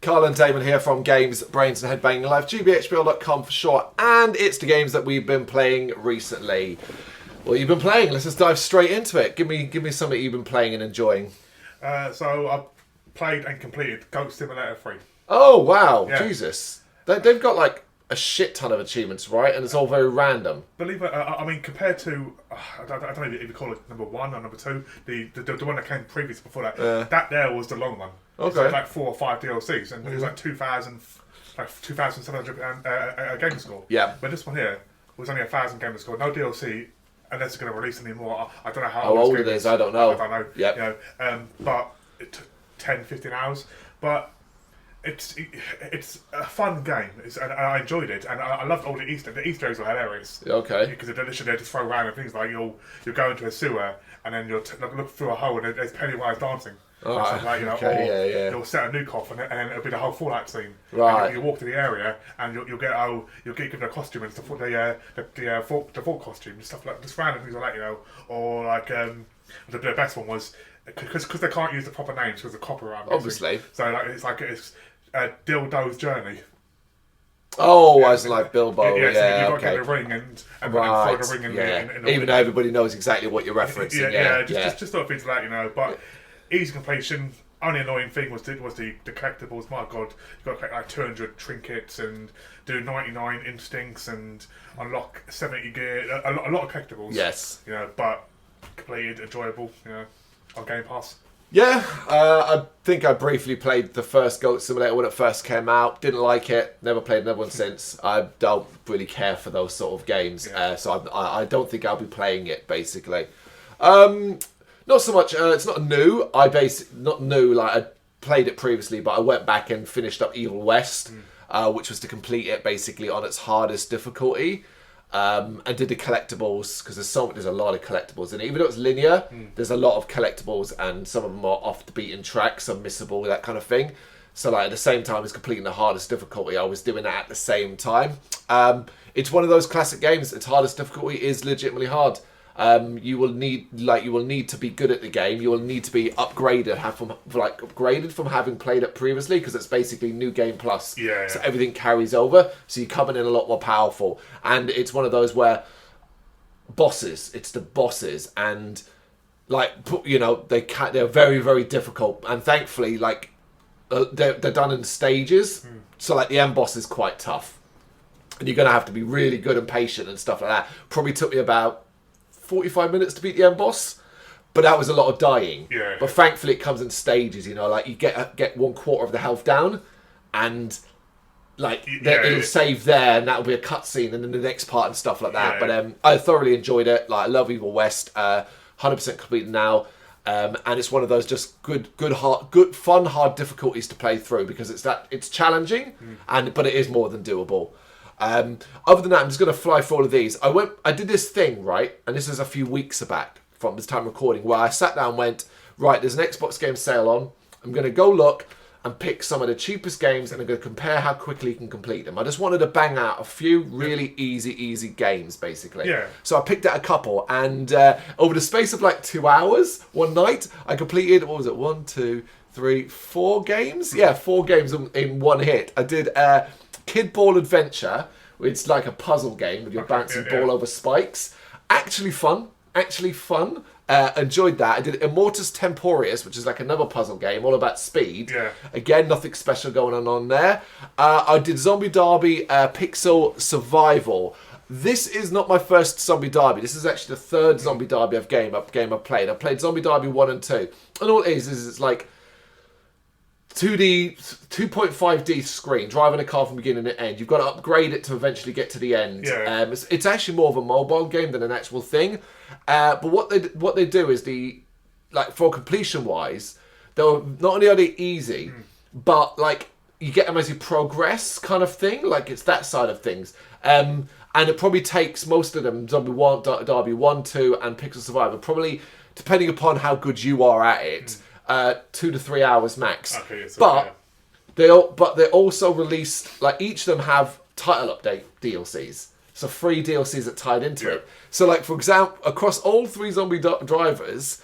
Carl and Damon here from Games, Brains and Headbanging Live, gbhblofficial.com for short, and it's the games that we've been playing recently. What you've been playing? Let's just dive straight into it. Give me something you've been playing and enjoying. So I've played and completed Goat Simulator 3. Oh wow, Yeah. Jesus! They've got like a shit ton of achievements, right? And it's all very random. Believe it, I mean, compared to, I don't know if you call it number 1 or number 2, the one that came previous before that, that there was the long one. Okay. It's like 4 or 5 DLCs, and it was like 2,700 game score. Yeah. But this one here was only 1,000 game score, no DLC, unless they're going to release any more. I don't know how old it is. I don't know. I don't know. Yep. You know, but it took 10, 15 hours. But it's a fun game, and I enjoyed it, and I loved all the Easter eggs were hilarious. Okay. Because they just throw random things like you'll go into a sewer and then you'll look through a hole and there's Pennywise dancing. Oh, or something like, you know, okay, or yeah. you'll set a nuke off and then it'll be the whole Fallout scene. Right. And you walk to the area and you'll get given a costume and it's the full costume and stuff like just random things like that, you know. Or like the best one was because they can't use the proper names because of copyright. Obviously. So like it's Dildo's Journey. Oh, as like Bilbo, Yeah, so you've got to okay. get the ring and Right, throw the ring in the even though everybody knows exactly what you're referencing. Just sort of things like that, you know. But easy completion. Only annoying thing was the collectibles. My God, you've got to collect like 200 trinkets and do 99 instincts and unlock 70 gear. A lot of collectibles. Yes. You know, but completed, enjoyable. You know, on Game Pass. Yeah, I think I briefly played the first Goat Simulator when it first came out. Didn't like it. Never played another one since. I don't really care for those sort of games, so I don't think I'll be playing it. Basically, not so much. It's not new. Not new. Like I played it previously, but I went back and finished up Evil West, which was to complete it basically on its hardest difficulty. And did the collectibles because there's a lot of collectibles, and even though it's linear, there's a lot of collectibles, and some of them are off the beaten track, some missable, that kind of thing. So like at the same time as completing the hardest difficulty, I was doing that at the same time. It's one of those classic games. Its hardest difficulty is legitimately hard. You will need to be good at the game. You will need to be upgraded from having played it previously because it's basically new game plus. Yeah. So everything carries over. So you're coming in a lot more powerful, and it's one of those where it's the bosses, and like you know they're very, very difficult, and thankfully like they're done in stages. So like the end boss is quite tough, and you're gonna have to be really good and patient and stuff like that. Probably took me about 45 minutes to beat the end boss, but that was a lot of dying. Yeah. But thankfully it comes in stages, you know, like you get 1/4 of the health down, and like it'll save there, and that'll be a cutscene, and then the next part and stuff like that. Yeah. But I thoroughly enjoyed it. Like I love Evil West. 100% completed now, and it's one of those just good fun hard difficulties to play through because it's challenging, but it is more than doable. Other than that, I'm just going to fly through all of these. I did this thing, right? And this is a few weeks back from this time recording, where I sat down and went, right, there's an Xbox game sale on. I'm going to go look and pick some of the cheapest games, and I'm going to compare how quickly you can complete them. I just wanted to bang out a few really easy games, basically. Yeah. So I picked out a couple, and over the space of like 2 hours, one night, I completed, 1, 2, 3, 4 games? Yeah, 4 games in one hit. I did Kid Ball Adventure. It's like a puzzle game with your bouncing ball over spikes. Actually fun. Enjoyed that. I did Immortus Temporius, which is like another puzzle game, all about speed. Yeah. Again, nothing special going on there. I did Zombie Derby Pixel Survival. This is not my first Zombie Derby. This is actually the third Zombie Derby I've played. I played Zombie Derby 1 and 2. And all it is it's like 2D, 2.5D screen, driving a car from beginning to end. You've got to upgrade it to eventually get to the end. Yeah. It's actually more of a mobile game than an actual thing. But what they do is for completion wise, not only are they easy, but like you get them as you progress, kind of thing. Like it's that side of things. And it probably takes most of them, Zombie Derby 1, 2, and Pixel Survivor, probably depending upon how good you are at it. 2 to 3 hours max. Okay, so, but they also release, like each of them have title update DLCs, so free DLCs that tied into it. So like for example, across all 3 zombie derbies,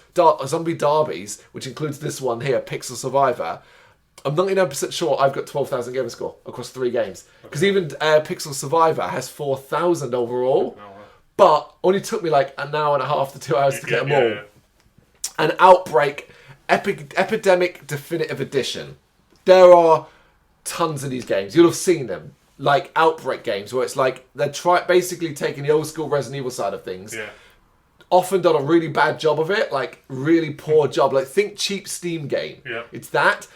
which includes this one here, Pixel Survivor, I'm 99% sure I've got 12,000 gamer score across 3 games. Because even Pixel Survivor has 4,000 overall. But only took me like an hour and a half to 2 hours to get them all. And Outbreak Epidemic Definitive Edition. There are tons of these games. You'll have seen them. Like Outbreak games where it's like they're basically taking the old school Resident Evil side of things. Yeah. Often done a really bad job of it. Like really poor job. Like think cheap Steam game. Yeah. It's that.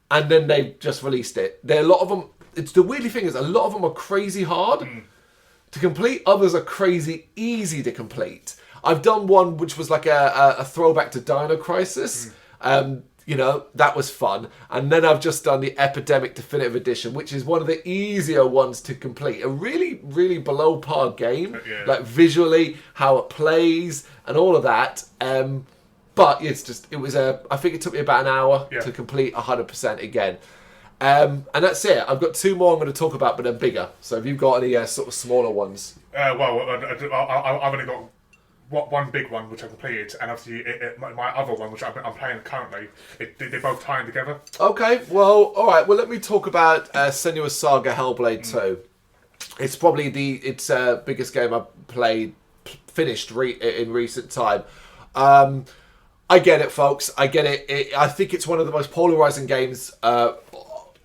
And then they just released it. There are a lot of them. It's the weirdly thing is a lot of them are crazy hard to complete. Others are crazy easy to complete. I've done one which was like a throwback to Dino Crisis. You know, that was fun. And then I've just done the Epidemic Definitive Edition, which is one of the easier ones to complete. A really, really below par game. Like visually, how it plays and all of that. But I think it took me about an hour to complete 100% again. And that's it. I've got 2 more I'm going to talk about, but they're bigger. So have you got any sort of smaller ones? I've only got one big one which I completed, and obviously my other one which I'm playing currently. They both tie in together. Okay, well, all right. Well, let me talk about Senua's Saga Hellblade 2. It's probably its biggest game I've finished in recent time. I get it, folks. I get it. I think it's one of the most polarizing games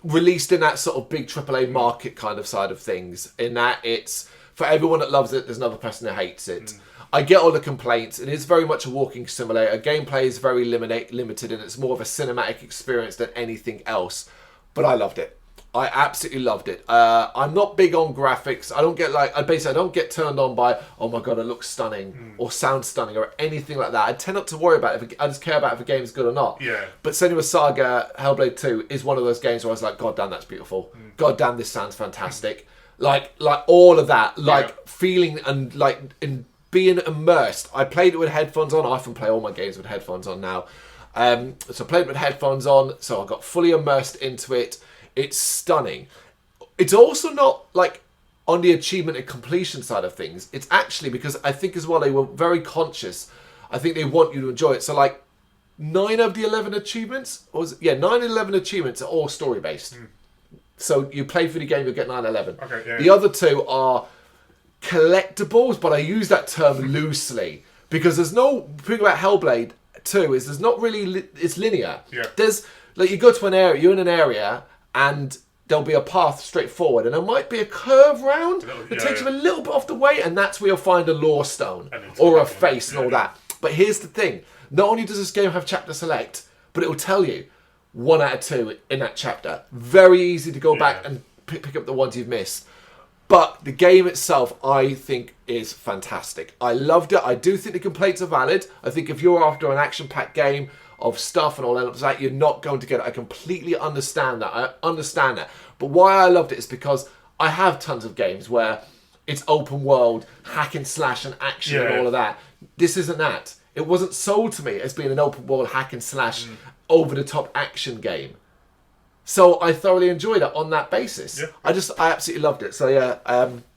released in that sort of big AAA market kind of side of things. In that it's for everyone that loves it, there's another person that hates it. I get all the complaints. It is very much a walking simulator. Gameplay is very limited, and it's more of a cinematic experience than anything else. But I loved it. I absolutely loved it. I'm not big on graphics. I don't get turned on by, oh my god, it looks stunning or sounds stunning or anything like that. I tend not to worry about it. I just care about if a game is good or not. Yeah. But Senua's Saga Hellblade 2 is one of those games where I was like, god damn, that's beautiful. God damn, this sounds fantastic. Like all of that, feeling and being immersed. I played it with headphones on. I often play all my games with headphones on now. So I played it with headphones on, so I got fully immersed into it. It's stunning. It's also not like on the achievement and completion side of things. It's actually because I think as well they were very conscious. I think they want you to enjoy it. So like 9 of the 11 achievements, 9 and 11 achievements are all story based. So you play through the game, you'll get 9 and 11. Okay, yeah. The other 2 are collectibles, but I use that term loosely because there's no thing about Hellblade 2 is there's not really it's linear. Yeah. There's like you go to an area, you're in an area, and there'll be a path straight forward, and there might be a curve round that takes you a little bit off the way, and that's where you'll find a lore stone or a face and all that. But here's the thing: not only does this game have chapter select, but it will tell you 1 out of 2 in that chapter. Very easy to go back and pick up the ones you've missed. But the game itself, I think, is fantastic. I loved it. I do think the complaints are valid. I think if you're after an action-packed game of stuff and all that, you're not going to get it. I completely understand that. I understand that. But why I loved it is because I have tons of games where it's open world, hack and slash and action and all of that. This isn't that. It wasn't sold to me as being an open world, hack and slash, over-the-top action game. So I thoroughly enjoyed it on that basis. Yeah. I absolutely loved it. So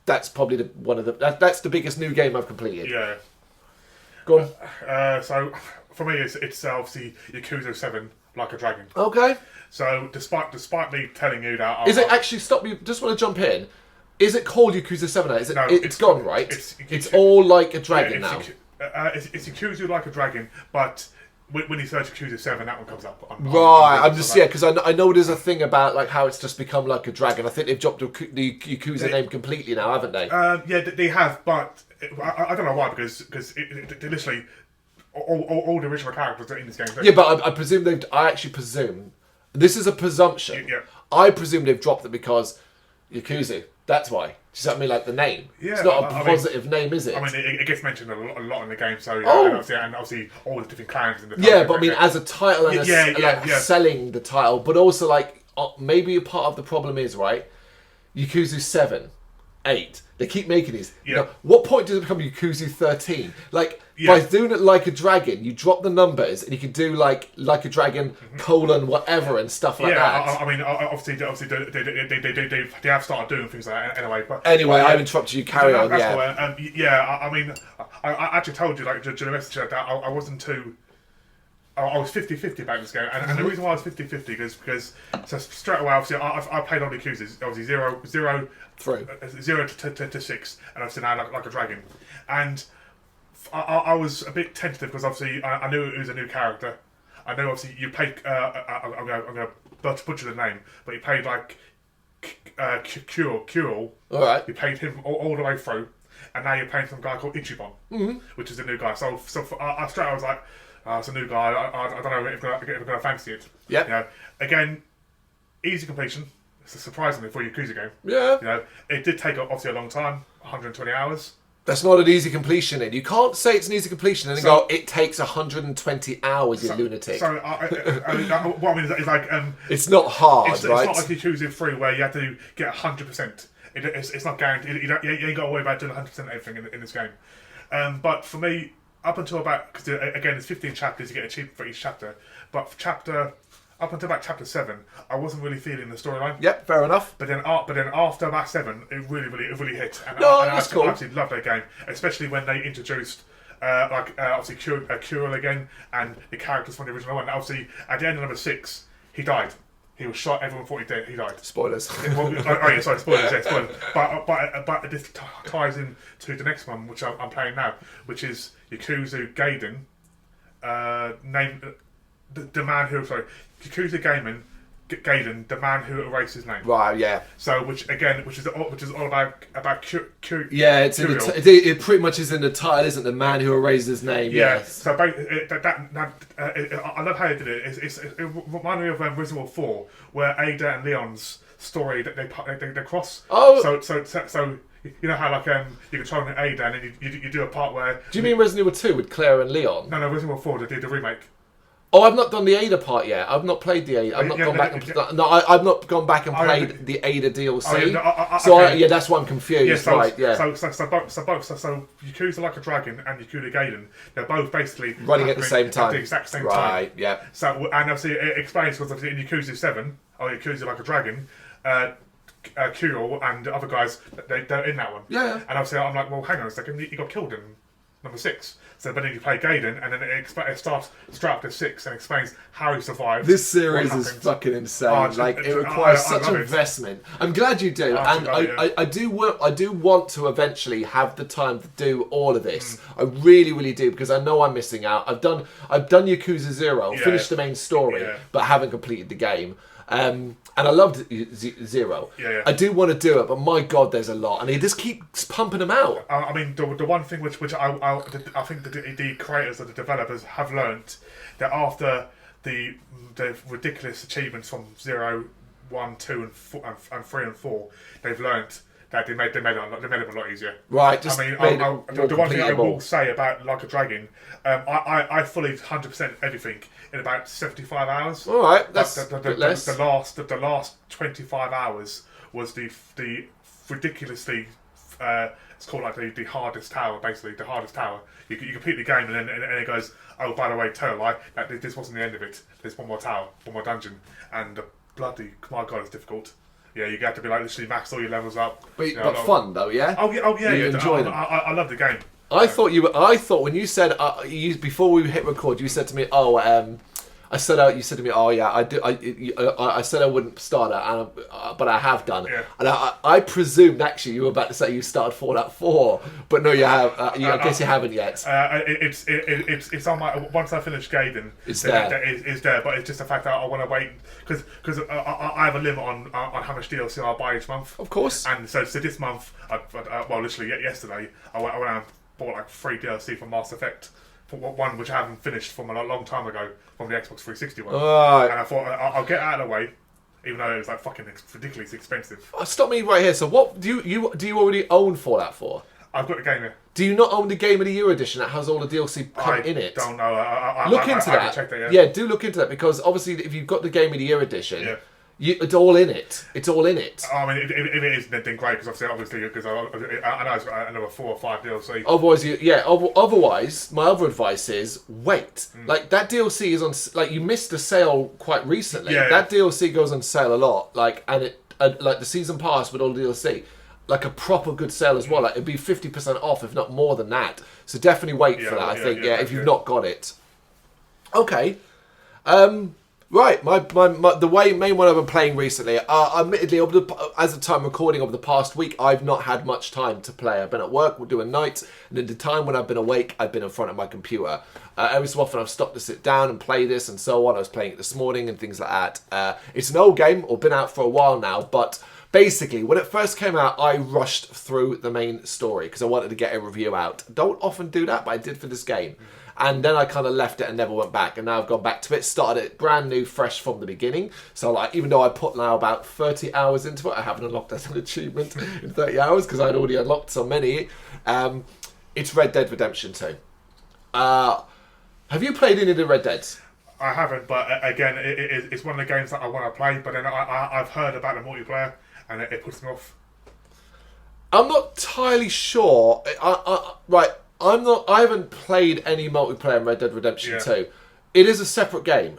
that's probably that's the biggest new game I've completed. Yeah. Go on. So for me, it's obviously Yakuza 7, Like a Dragon. Okay. So despite me telling you that, is it actually stop? You just want to jump in. Is it called Yakuza 7? Is it? No, it's gone, right? It's all Like a Dragon now. It's Yakuza Like a Dragon, but when you search Yakuza 7, that one comes up. I'm just because I know there's a thing about like how it's just become Like a Dragon. I think they've dropped the Yakuza name completely now, haven't they? Yeah, they have, but I don't know why because they literally all the original characters are in this game. Yeah, but I presume I actually presume this is a presumption. Yeah. I presume they've dropped it because Yakuza. That's why. Do you know what I mean? Like the name. Yeah, it's not a positive name, is it? I mean, it gets mentioned a lot in the game, so and obviously all the different clans in the title. Yeah, but I mean, as a title and selling the title, but also like maybe a part of the problem is right. Yakuza 7, 8. They keep making these. Yeah. Now, what point does it become Yakuza 13? Like by doing it Like a Dragon, you drop the numbers and you can do like a Dragon : whatever and stuff like that. I mean, obviously they have started doing things like that anyway. But anyway, I've interrupted you. Carry on. I mean, I actually told you like during the message that I wasn't too I was 50-50 about this game, and the reason why I was 50-50 is because so straight away, obviously, I played all the Yakuza, obviously 0 to 6, and obviously now like a dragon, and I was a bit tentative because obviously I knew it was a new character. I know obviously you played. I'm gonna butcher the name, but you played like Kuro. All right. You played him all the way through, and now you're playing some guy called Ichiban, which is a new guy. So I straight I was like, it's a new guy. I don't know if I'm gonna fancy it. Yeah. You know, again, easy completion. It's surprisingly for a Yakuza game. Yeah. You know, it did take obviously a long time, 120 hours. That's not an easy completion, and you can't say it's an easy completion and then go, it takes 120 hours, you lunatic. So, what I mean is like... it's not hard, right? It's not like Yakuza 3 where you have to get 100%. It's not guaranteed. You ain't got to worry about doing 100% of everything in this game. But for me, up until about... Because, again, there's 15 chapters, you get achievement for each chapter. But for up until about chapter 7, I wasn't really feeling the storyline. Yep, fair enough. But then after about 7, it really hit. And that's cool. I absolutely loved that game, especially when they introduced obviously Kuro again and the characters from the original one. Obviously, at the end of number 6, he died. He was shot. Everyone thought he died. Spoilers. Spoilers. Yeah, spoilers. But this ties in to the next one, which I'm playing now, which is Yakuza Gaiden. Named the man who Yakuza Gaiden, the man who erased his name. Right, yeah. So, which is all about yeah, it's in it pretty much is in the title, isn't it? The man who erased his name. Yeah. Yes. So I love how they did it. It reminded me of Resident Evil 4, where Ada and Leon's story that they cross. Oh. So you know how like you control Ada and then you do a part where. Do you mean Resident Evil 2 with Claire and Leon? No, Resident Evil 4. They did the remake. Oh, I've not done the Ada part yet. I've not played the Ada. I've not gone back and played the Ada DLC. That's why I'm confused. So Yakuza Like a Dragon and Yakuza Gaiden, they're both basically running at the same time. At the exact same time. Right. Yeah. So and obviously it explains because in Yakuza 7 or Yakuza Like a Dragon, Kuro and the other guys they're in that one. Yeah. And obviously I'm like, well, hang on a second, you got killed in number 6. So, but then you play Gaiden, and then it starts straight up to 6 and explains how he survived. This series is fucking insane. It requires such investment. I'm glad you do, and I do want to eventually have the time to do all of this. I really, really do, because I know I'm missing out. I've done Yakuza 0, finished the main story, but haven't completed the game. And I loved 0. Yeah. I do want to do it, but my God, there's a lot, and he just keeps pumping them out. I mean, the one thing which I think the creators or the developers have learnt that after the ridiculous achievements from 0, 1, 2, and 3 and 4, they've learnt that they made them a lot easier. Right. Just the one thing I will say about Like a Dragon, I fully 100% everything in about 75 hours. All right, that's the last 25 hours was the ridiculously it's called like the hardest tower, basically the hardest tower. You complete the game and then it goes, oh, by the way, tell a lie, that this wasn't the end of it. There's one more tower, one more dungeon, and bloody my God, it's difficult. Yeah, you have to be like literally max all your levels up. But fun though, yeah. Oh yeah. You enjoy them. I love the game. I thought when you said before we hit record, you said to me, you said to me, oh yeah, I do. I said I wouldn't start it, but I have done. Yeah. And I presumed actually you were about to say you started Fallout 4, but no, you have. I guess you haven't yet. It's on my. Once I finish Gaiden, it's there. It's there, but it's just the fact that I want to wait because I have a limit on how much DLC I'll buy each month. Of course. And so this month, literally yesterday, I went and bought like 3 DLC from Mass Effect. One which I haven't finished from a long time ago from the Xbox 360 one. And I thought I'll get out of the way, even though it was like fucking ridiculously expensive. Stop me right here. So what do you already own Fallout 4? I've got the game here. Do you not own the Game of the Year edition that has all the DLC in it? I don't know. Look into that. Check that. Yeah, do look into that, because obviously if you've got the Game of the Year edition, it's all in it. It's all in it. I mean, if it is, then great, because obviously, because I know it's another 4 or 5 DLC. Otherwise, my other advice is wait. Like that DLC is on. Like you missed the sale quite recently. That DLC goes on sale a lot. And it like the season pass with all the DLC. Like a proper good sale as well. Like it'd be 50% off, if not more than that. So definitely wait for that. I think if you've not got it. Okay. Right, my the main one I've been playing recently. Admittedly, as the time recording over the past week, I've not had much time to play. I've been at work, we're doing nights, and in the time when I've been awake, I've been in front of my computer. Every so often, I've stopped to sit down and play this and so on. I was playing it this morning and things like that. It's an old game, or been out for a while now, but basically, when it first came out, I rushed through the main story because I wanted to get a review out. Don't often do that, but I did for this game. And then I kind of left it and never went back. And now I've gone back to it, started it brand new, fresh from the beginning. So like, even though I put now about 30 hours into it, I haven't unlocked as an achievement in 30 hours because I'd already unlocked so many. It's Red Dead Redemption 2. Have you played any of the Red Deads? I haven't, but again, it's one of the games that I want to play. But then I've heard about the multiplayer, and it puts me off. I'm not entirely sure. Right. I haven't played any multiplayer in Red Dead Redemption 2. It is a separate game.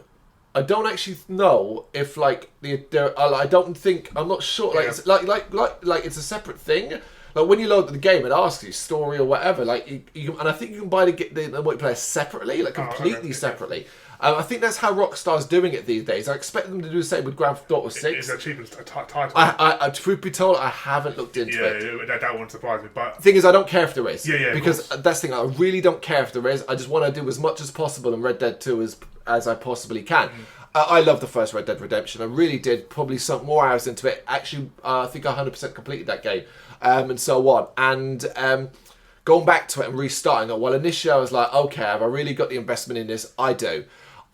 I don't actually know if like I don't think, I'm not sure. Like it's like it's a separate thing. Like when you load the game, it asks you story or whatever. Like you and I think you can buy the multiplayer separately, like completely separately. I think that's how Rockstar's doing it these days. I expect them to do the same with Grand Theft Auto 6. Is that cheaper title? Truth be told, I haven't looked into it. Yeah, that wouldn't surprise me. But the thing is, I don't care if there is. Yeah, because that's the thing. I really don't care if there is. I just want to do as much as possible in Red Dead 2 as I possibly can. I love the first Red Dead Redemption. I really did. Probably sunk more hours into it. Actually, I think I 100% completed that game, and so on. And going back to it and restarting it. Well, initially I was like, okay, have I really got the investment in this? I do.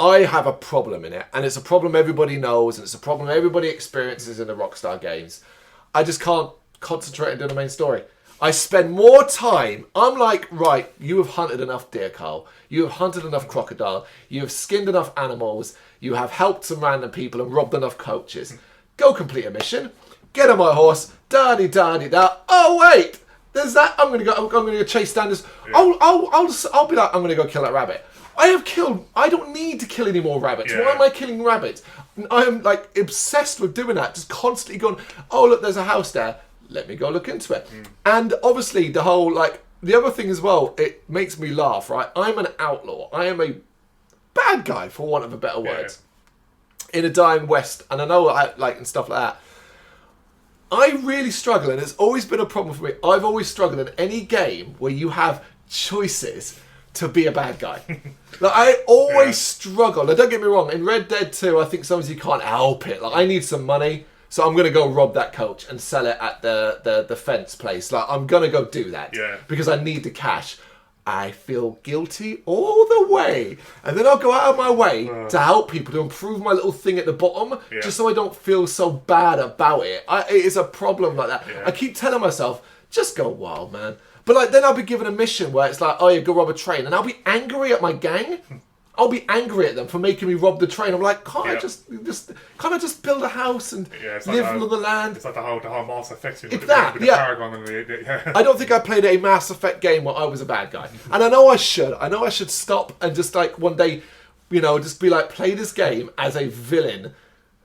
I have a problem in it, and it's a problem everybody knows, and it's a problem everybody experiences in the Rockstar games. I just can't concentrate on doing the main story. I spend more time. I'm like, right, you have hunted enough deer, Carl. You have hunted enough crocodile. You have skinned enough animals. You have helped some random people and robbed enough coaches. Go complete a mission. Get on my horse. Da-di-da-di-da. Oh, wait. There's that. I'm gonna go chase down this. Yeah. I'll be like, I'm gonna go kill that rabbit. I don't need to kill any more rabbits. Yeah. Why am I killing rabbits? I'm like obsessed with doing that. Just constantly going, oh look, there's a house there. Let me go look into it. And obviously the whole, like, the other thing as well, it makes me laugh, right? I'm an outlaw. I am a bad guy, for want of a better word, in a dying West. And I know, and stuff like that. I really struggle, and it's always been a problem for me. I've always struggled in any game where you have choices to be a bad guy. Like, I always struggle. Now, don't get me wrong, in Red Dead 2, I think sometimes you can't help it. Like, I need some money, so I'm going to go rob that coach and sell it at the fence place. Like, I'm going to go do that because I need the cash. I feel guilty all the way. And then I'll go out of my way to help people, to improve my little thing at the bottom, just so I don't feel so bad about it. It is a problem like that. I keep telling myself, just go wild, man. But like, then I'll be given a mission where it's like, oh, you go rob a train, and I'll be angry at my gang. I'll be angry at them for making me rob the train. I'm like, can't I just build a house and live on the land? It's like the whole Mass Effect with Paragon and I don't think I played a Mass Effect game where I was a bad guy, and I know I should. I know I should stop and just like one day, just be like, play this game as a villain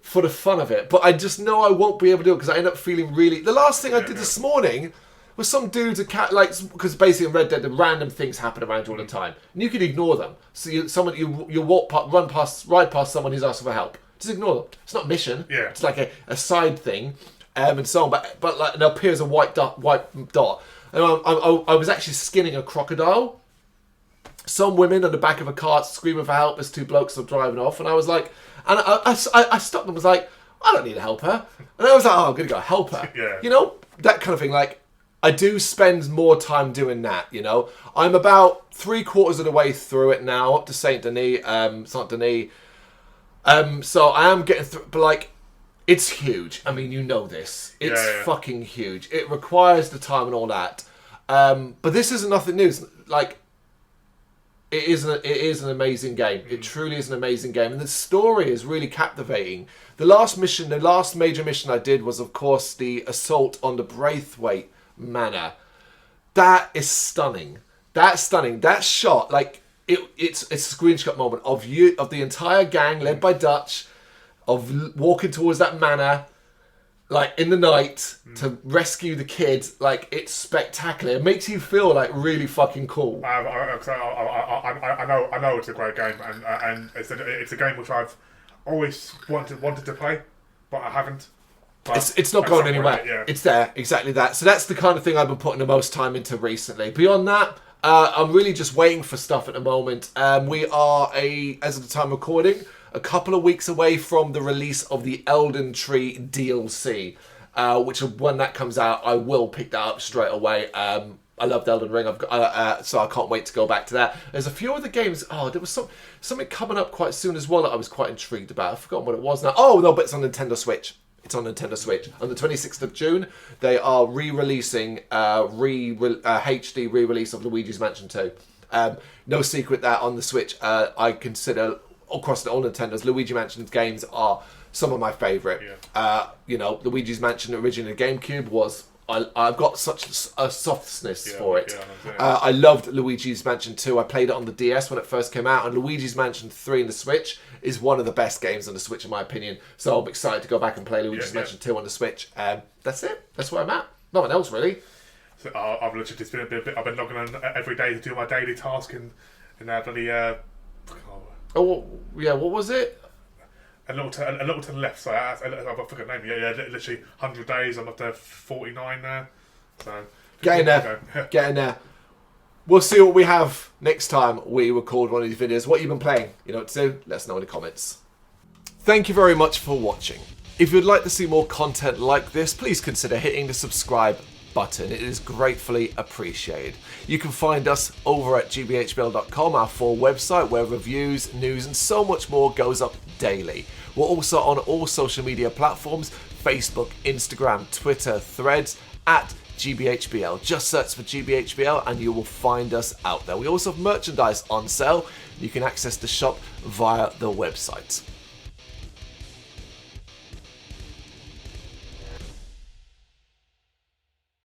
for the fun of it. But I just know I won't be able to do it because I end up feeling really. The last thing I did this morning was some dudes because basically in Red Dead the random things happen around you all the time, and you can ignore them. So you ride past someone who's asking for help. Just ignore them. It's not a mission. Yeah. It's like a side thing, and so on. But like, it appears a white dot. And I was actually skinning a crocodile. Some women on the back of a cart screaming for help as two blokes are driving off, and I was like, and I stopped them. And was like, I don't need to help her, and I was like, oh, I'm gonna go help her. That kind of thing. Like, I do spend more time doing that, I'm about 3/4 of the way through it now, up to Saint Denis. So I am getting through, but like, it's huge. I mean, this. It's fucking huge. It requires the time and all that. But this isn't nothing new. Like, it is an amazing game. It truly is an amazing game. And the story is really captivating. The last major mission I did was, of course, the assault on the Braithwaite Manor. That is stunning. That's stunning. That shot, like, it's a screenshot moment of the entire gang led by Dutch, of walking towards that manor. like in the night to rescue the kid. Like, it's spectacular. It makes you feel like really fucking cool. I know it's a great game, and it's a game which I've always wanted to play, but I haven't. But it's not going anywhere. Yeah. It's there, exactly that. So that's the kind of thing I've been putting the most time into recently. Beyond that, I'm really just waiting for stuff at the moment. We are, as of the time of recording, a couple of weeks away from the release of the Elden Tree DLC, which when that comes out, I will pick that up straight away. I loved Elden Ring, so I can't wait to go back to that. There's a few other games. Oh, there was something coming up quite soon as well that I was quite intrigued about. I've forgotten what it was now. Oh, no, but it's on Nintendo Switch. It's on Nintendo Switch. On the 26th of June, they are re-releasing HD re-release of Luigi's Mansion 2. No secret that on the Switch, I consider, across all Nintendos, Luigi Mansion games are some of my favourite. Yeah. Luigi's Mansion originally GameCube was... I've got such a softness for it. I loved Luigi's Mansion 2. I played it on the DS when it first came out, and Luigi's Mansion 3 on the Switch is one of the best games on the Switch in my opinion. So I'm excited to go back and play Luigi's Mansion 2 on the Switch. That's it. That's where I'm at. Nothing else really. So I've literally just been I've been logging on every day to do my daily task and bloody. Oh yeah, what was it? A little to the left, so I forgot the name. Yeah, literally 100 days. I'm up to 49 now. So get in there, get in there. We'll see what we have next time we record one of these videos. What you've been playing, you know what to do? Let us know in the comments. Thank you very much for watching. If you'd like to see more content like this, please consider hitting the subscribe button. It is gratefully appreciated. You can find us over at gbhbl.com, our full website where reviews, news and so much more goes up daily. We're also on all social media platforms: Facebook, Instagram, Twitter, Threads, at gbhbl. Just search for gbhbl and you will find us out there. We also have merchandise on sale. You can access the shop via the website.